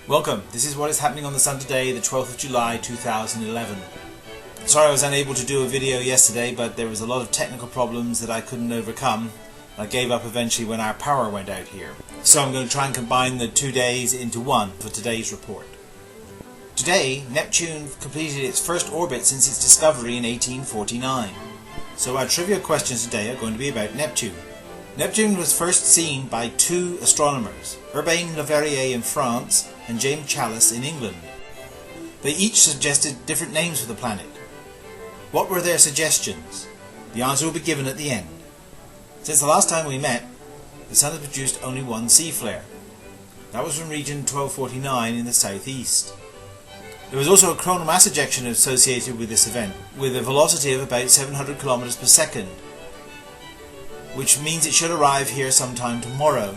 Welcome, this is what is happening on the sun today, the 12th of July 2011. Sorry I was unable to do a video yesterday, but there was a lot of technical problems that I couldn't overcome. I gave up eventually when our power went out here. So I'm going to try and combine the 2 days into one for today's report. Today, Neptune completed its first orbit since its discovery in 1849. So our trivia questions today are going to be about Neptune. Neptune was first seen by two astronomers, Urbain Le Verrier in France and James Challis in England. They each suggested different names for the planet. What were their suggestions? The answer will be given at the end. Since the last time we met, the Sun has produced only one C flare. That was from region 1249 in the southeast. There was also a coronal mass ejection associated with this event, with a velocity of about 700 km per second, which means it should arrive here sometime tomorrow.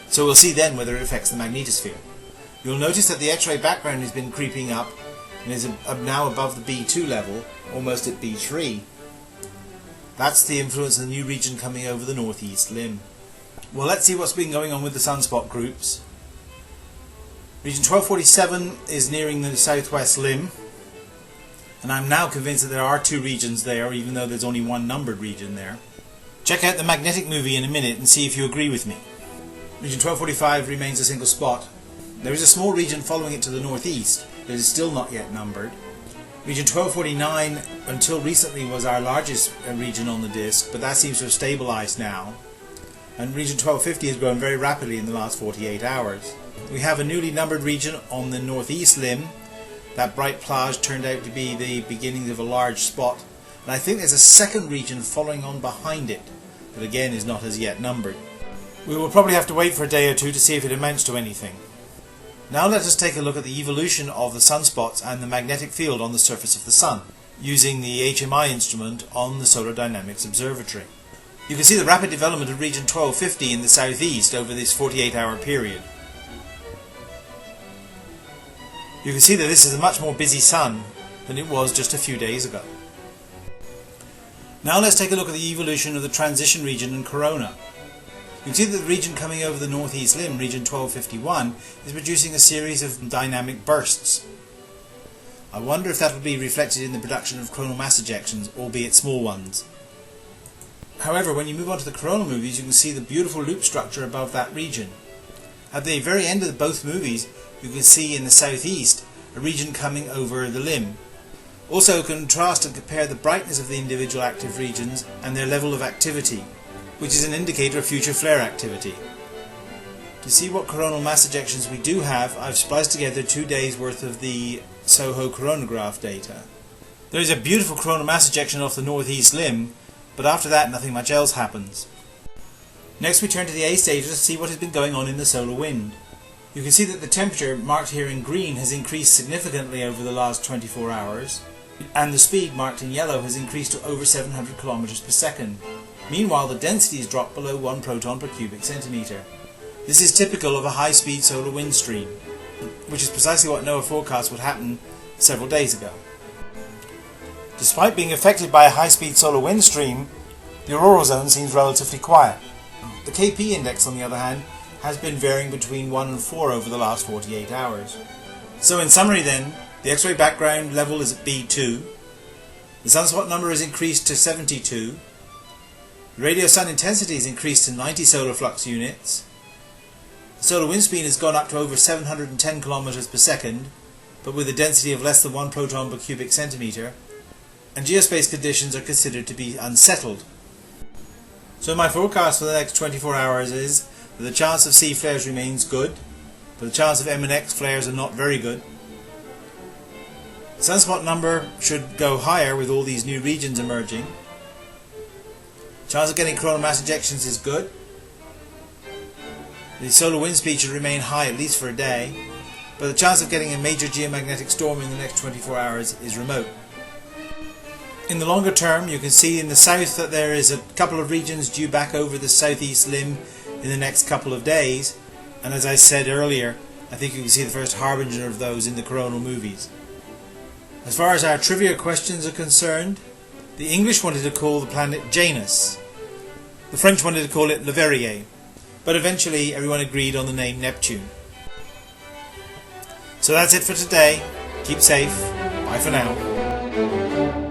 So we'll see then whether it affects the magnetosphere. You'll notice that the X-ray background has been creeping up and is now above the B2 level, almost at B3. That's the influence of the new region coming over the northeast limb. Well, let's see what's been going on with the sunspot groups. Region 1247 is nearing the southwest limb, and I'm now convinced that there are two regions there, even though there's only one numbered region there. Check out the magnetic movie in a minute and see if you agree with me. Region 1245 remains a single spot. There is a small region following it to the northeast that is still not yet numbered. Region 1249 until recently was our largest region on the disk, but that seems to have stabilized now. And region 1250 has grown very rapidly in the last 48 hours. We have a newly numbered region on the northeast limb. That bright plage turned out to be the beginning of a large spot. And I think there's a second region following on behind it, that again is not as yet numbered. We will probably have to wait for a day or two to see if it amounts to anything. Now let us take a look at the evolution of the sunspots and the magnetic field on the surface of the Sun, using the HMI instrument on the Solar Dynamics Observatory. You can see the rapid development of region 1250 in the southeast over this 48-hour period. You can see that this is a much more busy Sun than it was just a few days ago. Now let's take a look at the evolution of the transition region and corona. You can see that the region coming over the northeast limb, region 1251, is producing a series of dynamic bursts. I wonder if that will be reflected in the production of coronal mass ejections, albeit small ones. However, when you move on to the coronal movies, you can see the beautiful loop structure above that region. At the very end of both movies, you can see in the southeast a region coming over the limb. Also contrast and compare the brightness of the individual active regions and their level of activity, which is an indicator of future flare activity. To see what coronal mass ejections we do have, I've spliced together 2 days worth of the SOHO coronagraph data. There is a beautiful coronal mass ejection off the northeast limb, but after that nothing much else happens. Next we turn to the A stages to see what has been going on in the solar wind. You can see that the temperature, marked here in green, has increased significantly over the last 24 hours, and the speed, marked in yellow, has increased to over 700 km per second. Meanwhile, the density has dropped below 1 proton per cubic centimetre. This is typical of a high-speed solar wind stream, which is precisely what NOAA forecast would happen several days ago. Despite being affected by a high-speed solar wind stream, the auroral zone seems relatively quiet. The KP index, on the other hand, has been varying between 1 and 4 over the last 48 hours. So in summary then, the X-ray background level is at B2, the sunspot number has increased to 72, the radio sun intensity has increased to 90 solar flux units, the solar wind speed has gone up to over 710 km per second, but with a density of less than 1 proton per cubic centimetre, and geospace conditions are considered to be unsettled. So my forecast for the next 24 hours is that the chance of C flares remains good, but the chance of M and X flares are not very good. The sunspot number should go higher with all these new regions emerging. Chance of getting coronal mass ejections is good. The solar wind speed should remain high at least for a day, but the chance of getting a major geomagnetic storm in the next 24 hours is remote. In the longer term, you can see in the south that there is a couple of regions due back over the southeast limb in the next couple of days, and as I said earlier, I think you can see the first harbinger of those in the coronal movies. As far as our trivia questions are concerned, the English wanted to call the planet Janus, the French wanted to call it Le Verrier, but eventually everyone agreed on the name Neptune. So that's it for today. Keep safe. Bye for now.